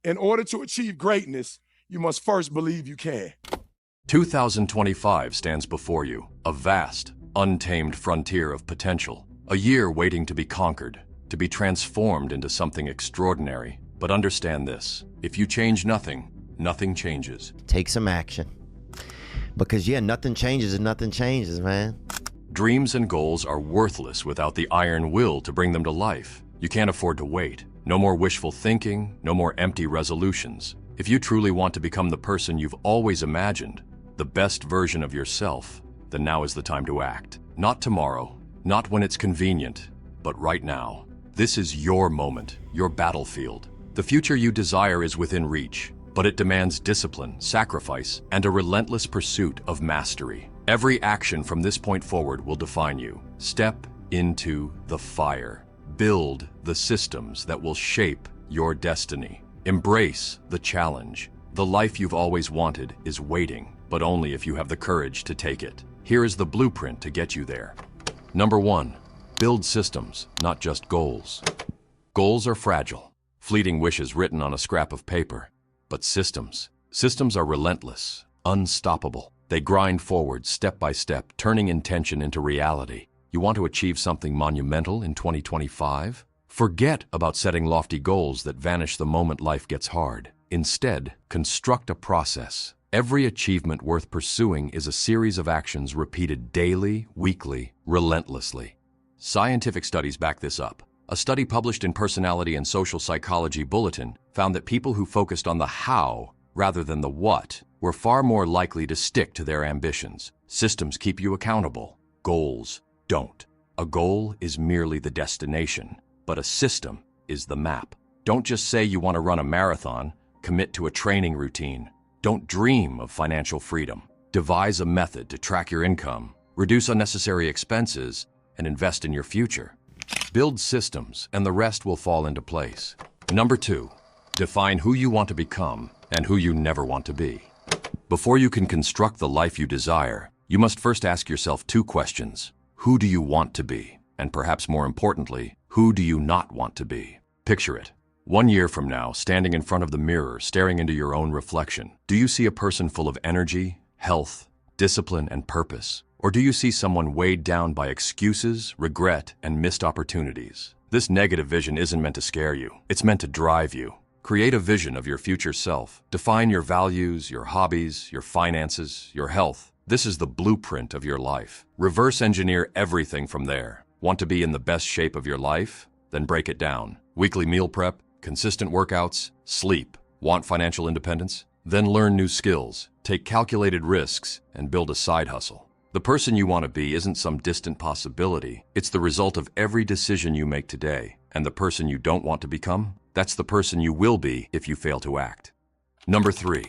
In order to achieve greatness, you must first believe you can. 2025 stands before you, a vast, untamed frontier of potential. A year waiting to be conquered, to be transformed into something extraordinary. But understand this, if you change nothing, nothing changes. Take some action. Because yeah, nothing changes and nothing changes, man. Dreams and goals are worthless without the iron will to bring them to life. You can't afford to wait. No more wishful thinking, no more empty resolutions. If you truly want to become the person you've always imagined, the best version of yourself, then now is the time to act. Not tomorrow, not when it's convenient, but right now. This is your moment, your battlefield. The future you desire is within reach, but it demands discipline, sacrifice, and a relentless pursuit of mastery. Every action from this point forward will define you. Step into the fire. Build the systems that will shape your destiny. Embrace the challenge. The life you've always wanted is waiting, but only if you have the courage to take it. Here is the blueprint to get you there. Number 1, build systems, not just goals. Goals are fragile, fleeting wishes written on a scrap of paper. But systems are relentless, unstoppable. They grind forward step by step, turning intention into reality. You want to achieve something monumental in 2025? Forget about setting lofty goals that vanish the moment life gets hard. Instead, construct a process. Every achievement worth pursuing is a series of actions repeated daily, weekly, relentlessly. Scientific studies back this up. A study published in Personality and Social Psychology Bulletin found that people who focused on the how rather than the what were far more likely to stick to their ambitions. Systems keep you accountable. Goals don't. A goal is merely the destination, but a system is the map. Don't just say you want to run a marathon, commit to a training routine. Don't dream of financial freedom. Devise a method to track your income, reduce unnecessary expenses, and invest in your future. Build systems, and the rest will fall into place. Number 2, define who you want to become and who you never want to be. Before you can construct the life you desire, you must first ask yourself 2 questions. Who do you want to be? And perhaps more importantly, who do you not want to be? Picture it. 1 year from now, standing in front of the mirror, staring into your own reflection. Do you see a person full of energy, health, discipline, and purpose? Or do you see someone weighed down by excuses, regret, and missed opportunities? This negative vision isn't meant to scare you. It's meant to drive you. Create a vision of your future self. Define your values, your hobbies, your finances, your health. This is the blueprint of your life. Reverse engineer everything from there. Want to be in the best shape of your life? Then break it down. Weekly meal prep, consistent workouts, sleep. Want financial independence? Then learn new skills, take calculated risks, and build a side hustle. The person you want to be isn't some distant possibility. It's the result of every decision you make today. And the person you don't want to become? That's the person you will be if you fail to act. Number 3,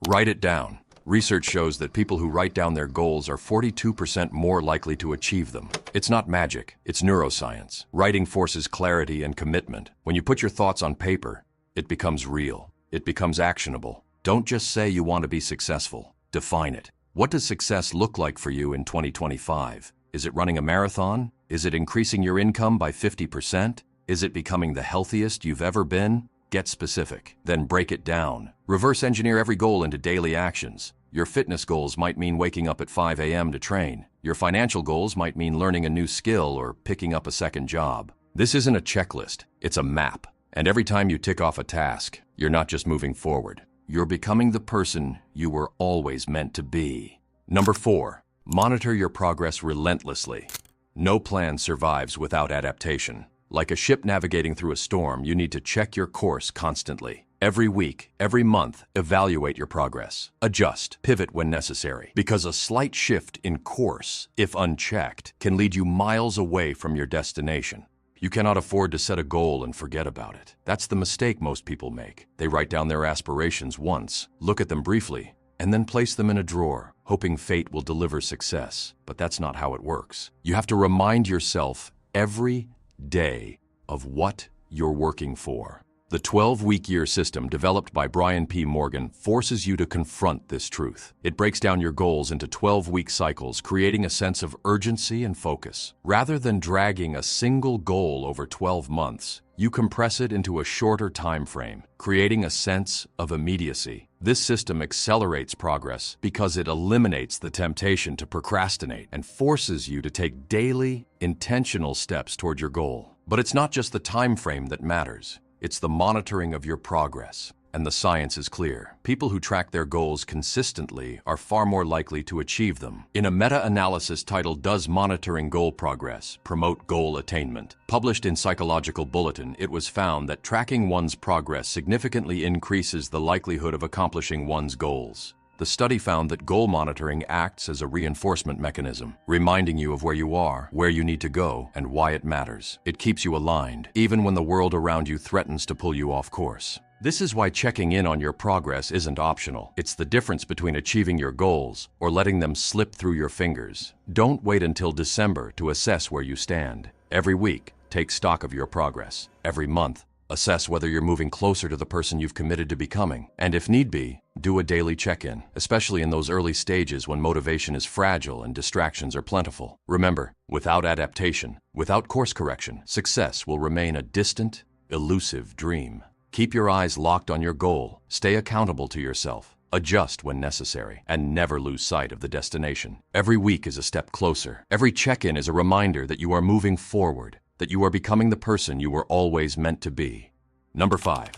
write it down. Research shows that people who write down their goals are 42% more likely to achieve them. It's not magic, it's neuroscience. Writing forces clarity and commitment. When you put your thoughts on paper, it becomes real. It becomes actionable. Don't just say you want to be successful. Define it. What does success look like for you in 2025? Is it running a marathon? Is it increasing your income by 50%? Is it becoming the healthiest you've ever been? Get specific, then break it down. Reverse engineer every goal into daily actions. Your fitness goals might mean waking up at 5 a.m. to train. Your financial goals might mean learning a new skill or picking up a second job. This isn't a checklist, it's a map. And every time you tick off a task, you're not just moving forward. You're becoming the person you were always meant to be. Number 4, monitor your progress relentlessly. No plan survives without adaptation. Like a ship navigating through a storm, you need to check your course constantly. Every week, every month, evaluate your progress. Adjust, pivot when necessary. Because a slight shift in course, if unchecked, can lead you miles away from your destination. You cannot afford to set a goal and forget about it. That's the mistake most people make. They write down their aspirations once, look at them briefly, and then place them in a drawer, hoping fate will deliver success. But that's not how it works. You have to remind yourself every day of what you're working for. The 12-week year system developed by Brian P. Morgan forces you to confront this truth. It breaks down your goals into 12-week cycles, creating a sense of urgency and focus. Rather than dragging a single goal over 12 months, you compress it into a shorter time frame, creating a sense of immediacy. This system accelerates progress because it eliminates the temptation to procrastinate and forces you to take daily, intentional steps toward your goal. But it's not just the time frame that matters. It's the monitoring of your progress. And the science is clear. People who track their goals consistently are far more likely to achieve them. In a meta-analysis titled "Does Monitoring Goal Progress Promote Goal Attainment?" published in Psychological Bulletin, it was found that tracking one's progress significantly increases the likelihood of accomplishing one's goals. The study found that goal monitoring acts as a reinforcement mechanism, reminding you of where you are, where you need to go, and why it matters. It keeps you aligned, even when the world around you threatens to pull you off course. This is why checking in on your progress isn't optional. It's the difference between achieving your goals or letting them slip through your fingers. Don't wait until December to assess where you stand. Every week, take stock of your progress. Every month, assess whether you're moving closer to the person you've committed to becoming. And if need be, do a daily check-in, especially in those early stages when motivation is fragile and distractions are plentiful. Remember, without adaptation, without course correction, success will remain a distant, elusive dream. Keep your eyes locked on your goal, stay accountable to yourself, adjust when necessary, and never lose sight of the destination. Every week is a step closer. Every check-in is a reminder that you are moving forward, that you are becoming the person you were always meant to be. Number 5,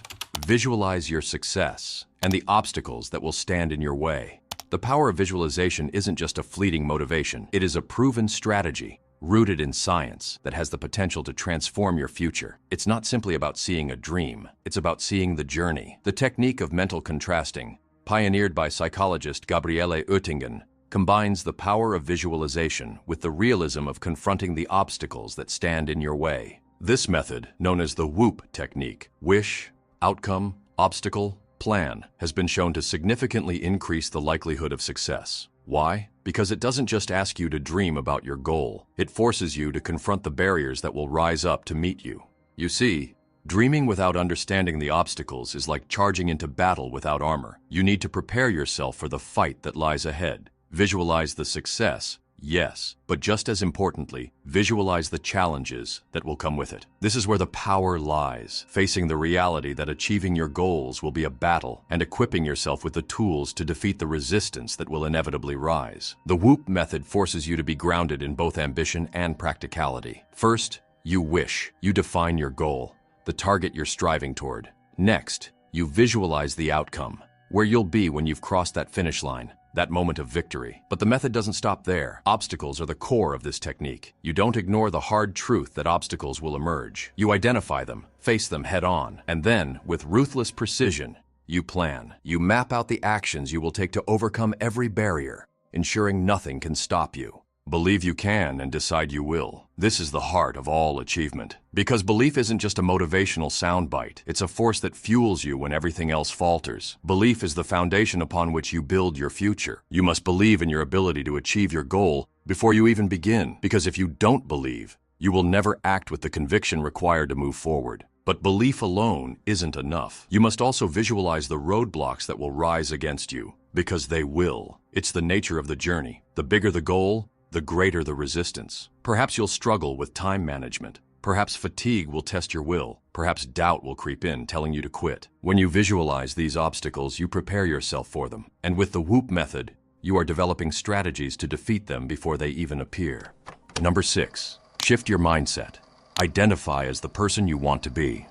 visualize your success and the obstacles that will stand in your way. The power of visualization isn't just a fleeting motivation. It is a proven strategy rooted in science that has the potential to transform your future. It's not simply about seeing a dream. It's about seeing the journey. The technique of mental contrasting, pioneered by psychologist Gabriele Oettingen, combines the power of visualization with the realism of confronting the obstacles that stand in your way. This method, known as the WOOP technique, wish, outcome, obstacle, plan, has been shown to significantly increase the likelihood of success. Why? Because it doesn't just ask you to dream about your goal. It forces you to confront the barriers that will rise up to meet you. You see, dreaming without understanding the obstacles is like charging into battle without armor. You need to prepare yourself for the fight that lies ahead. Visualize the success, yes, but just as importantly, visualize the challenges that will come with it. This is where the power lies, facing the reality that achieving your goals will be a battle and equipping yourself with the tools to defeat the resistance that will inevitably rise. The WOOP method forces you to be grounded in both ambition and practicality. First, you wish. You define your goal, the target you're striving toward. Next, you visualize the outcome, where you'll be when you've crossed that finish line. That moment of victory. But the method doesn't stop there. Obstacles are the core of this technique. You don't ignore the hard truth that obstacles will emerge. You identify them, face them head on, and then, with ruthless precision, you plan. You map out the actions you will take to overcome every barrier, ensuring nothing can stop you. Believe you can and decide you will. This is the heart of all achievement. Because belief isn't just a motivational soundbite. It's a force that fuels you when everything else falters. Belief is the foundation upon which you build your future. You must believe in your ability to achieve your goal before you even begin. Because if you don't believe, you will never act with the conviction required to move forward. But belief alone isn't enough. You must also visualize the roadblocks that will rise against you. Because they will. It's the nature of the journey. The bigger the goal, the greater the resistance. Perhaps you'll struggle with time management. Perhaps fatigue will test your will. Perhaps doubt will creep in, telling you to quit. When you visualize these obstacles, you prepare yourself for them. And with the WOOP method, you are developing strategies to defeat them before they even appear. Number 6, shift your mindset. Identify as the person you want to be.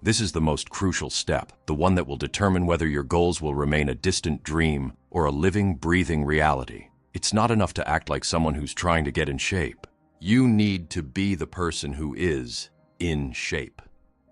This is the most crucial step, the one that will determine whether your goals will remain a distant dream or a living, breathing reality. It's not enough to act like someone who's trying to get in shape. You need to be the person who is in shape.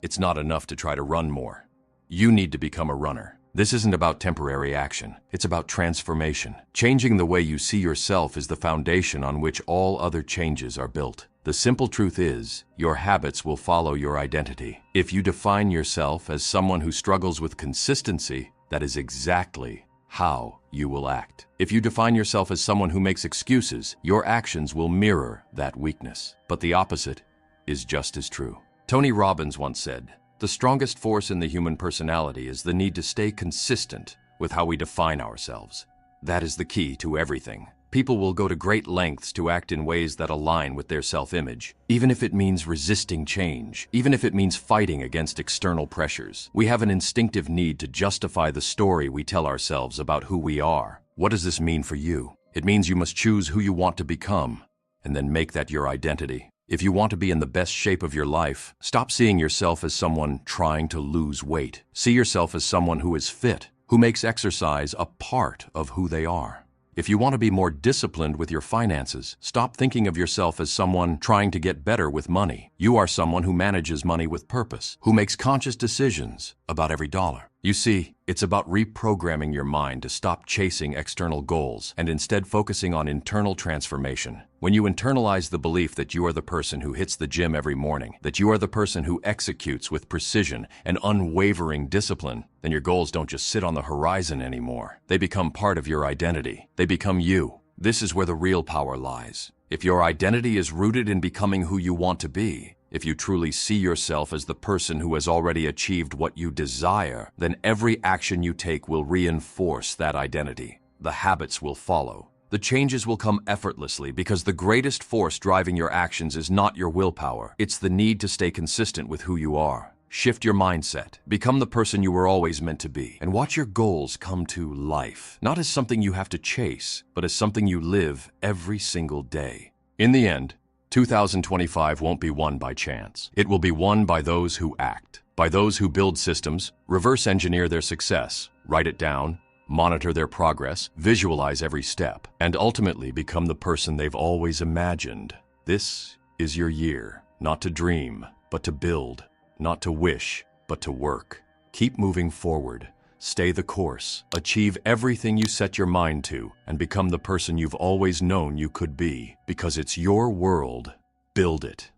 It's not enough to try to run more. You need to become a runner. This isn't about temporary action. It's about transformation. Changing the way you see yourself is the foundation on which all other changes are built. The simple truth is, your habits will follow your identity. If you define yourself as someone who struggles with consistency, that is exactly how you will act. If you define yourself as someone who makes excuses, your actions will mirror that weakness. But the opposite is just as true. Tony Robbins once said, "The strongest force in the human personality is the need to stay consistent with how we define ourselves. That is the key to everything." People will go to great lengths to act in ways that align with their self-image, even if it means resisting change, even if it means fighting against external pressures. We have an instinctive need to justify the story we tell ourselves about who we are. What does this mean for you? It means you must choose who you want to become, and then make that your identity. If you want to be in the best shape of your life, stop seeing yourself as someone trying to lose weight. See yourself as someone who is fit, who makes exercise a part of who they are. If you want to be more disciplined with your finances, stop thinking of yourself as someone trying to get better with money. You are someone who manages money with purpose, who makes conscious decisions about every dollar. You see, it's about reprogramming your mind to stop chasing external goals and instead focusing on internal transformation. When you internalize the belief that you are the person who hits the gym every morning, that you are the person who executes with precision and unwavering discipline, then your goals don't just sit on the horizon anymore. They become part of your identity. They become you. This is where the real power lies. If your identity is rooted in becoming who you want to be, if you truly see yourself as the person who has already achieved what you desire, then every action you take will reinforce that identity. The habits will follow. The changes will come effortlessly because the greatest force driving your actions is not your willpower. It's the need to stay consistent with who you are. Shift your mindset. Become the person you were always meant to be. And watch your goals come to life. Not as something you have to chase, but as something you live every single day. In the end, 2025 won't be won by chance. It will be won by those who act, by those who build systems, reverse engineer their success, write it down, monitor their progress, visualize every step, and ultimately become the person they've always imagined. This is your year, not to dream, but to build, not to wish, but to work. Keep moving forward. Stay the course. Achieve everything you set your mind to and become the person you've always known you could be. Because it's your world, build it.